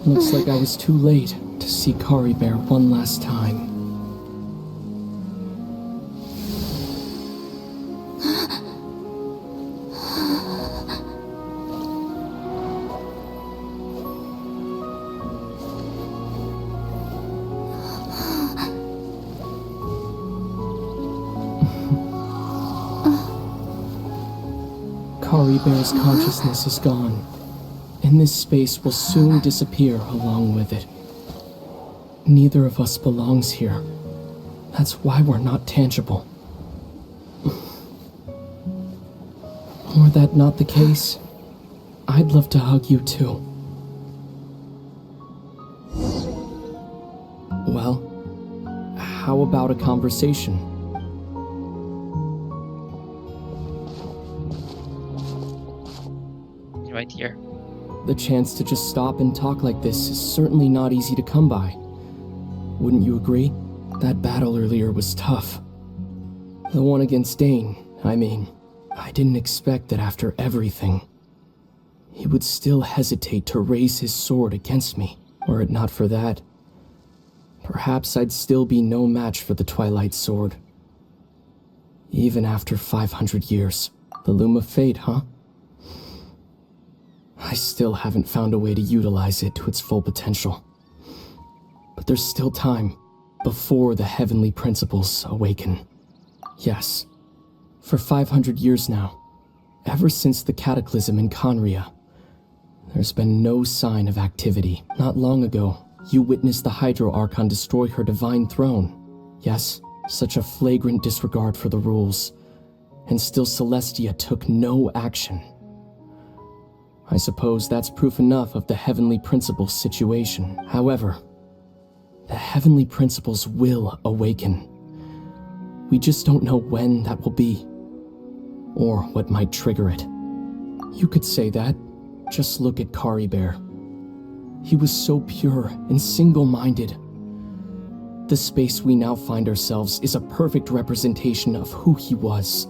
Looks like I was too late to see Bear one last time. Bear's consciousness is gone, and this space will soon disappear along with it. Neither of us belongs here. That's why we're not tangible. Were that not the case, I'd love to hug you too. Well, how about a conversation? Right here. The chance to just stop and talk like this is certainly not easy to come by. Wouldn't you agree? That battle earlier was tough. The one against Dane, I mean. I didn't expect that after everything, he would still hesitate to raise his sword against me. Were it not for that, perhaps I'd still be no match for the Twilight Sword. Even after 500 years. The Loom of Fate, huh? I still haven't found a way to utilize it to its full potential. But there's still time before the heavenly principles awaken. Yes, for 500 years now, ever since the cataclysm in Conria, there's been no sign of activity. Not long ago, you witnessed the Hydro Archon destroy her divine throne. Yes, such a flagrant disregard for the rules, and still Celestia took no action. I suppose that's proof enough of the Heavenly Principles situation. However, the Heavenly Principles will awaken. We just don't know when that will be, or what might trigger it. You could say that. Just look at Bear. He was so pure and single-minded. The space we now find ourselves is a perfect representation of who he was.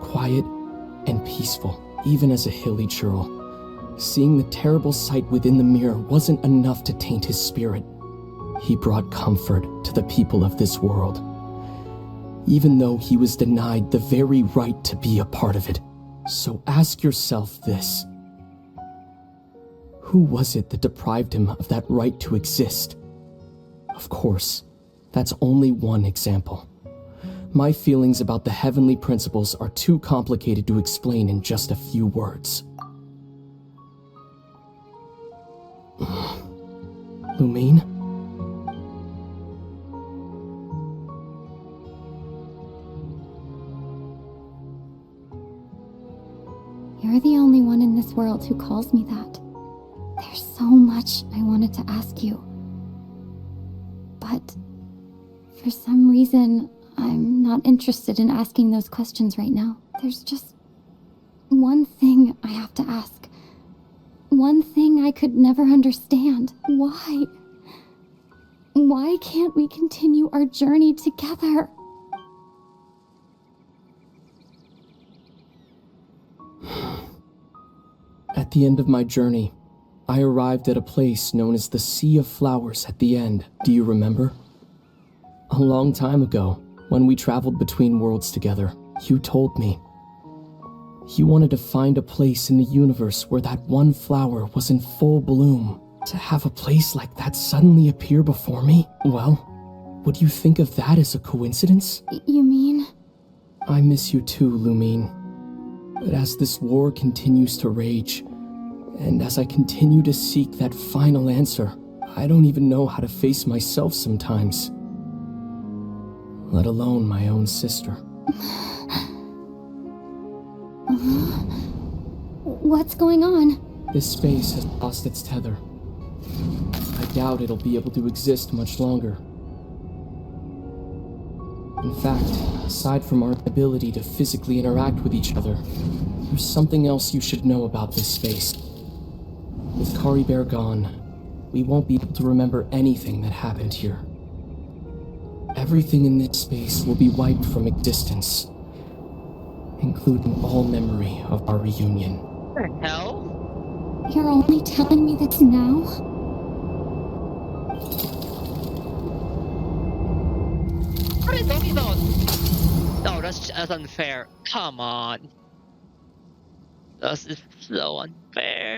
Quiet and peaceful. Even as a hilly churl, seeing the terrible sight within the mirror wasn't enough to taint his spirit. He brought comfort to the people of this world, even though he was denied the very right to be a part of it. So ask yourself this. Who was it that deprived him of that right to exist? Of course, that's only one example. My feelings about the heavenly principles are too complicated to explain in just a few words. Lumine? You're the only one in this world who calls me that. There's so much I wanted to ask you. But for some reason, I'm not interested in asking those questions right now. There's just one thing I have to ask. One thing I could never understand. Why? Why can't we continue our journey together? At the end of my journey, I arrived at a place known as the Sea of Flowers at the end. Do you remember? A long time ago, when we traveled between worlds together, you told me you wanted to find a place in the universe where that one flower was in full bloom. To have a place like that suddenly appear before me? Well, would you think of that as a coincidence? You mean? I miss you too, Lumine. But as this war continues to rage, and as I continue to seek that final answer, I don't even know how to face myself sometimes. Let alone my own sister. What's going on? This space has lost its tether. I doubt it'll be able to exist much longer. In fact, aside from our ability to physically interact with each other, there's something else you should know about this space. With Bear gone, we won't be able to remember anything that happened here. Everything in this space will be wiped from existence, including all memory of our reunion. What the hell? You're only telling me this now? What are you talking about? No, that's unfair. Come on. That's so unfair.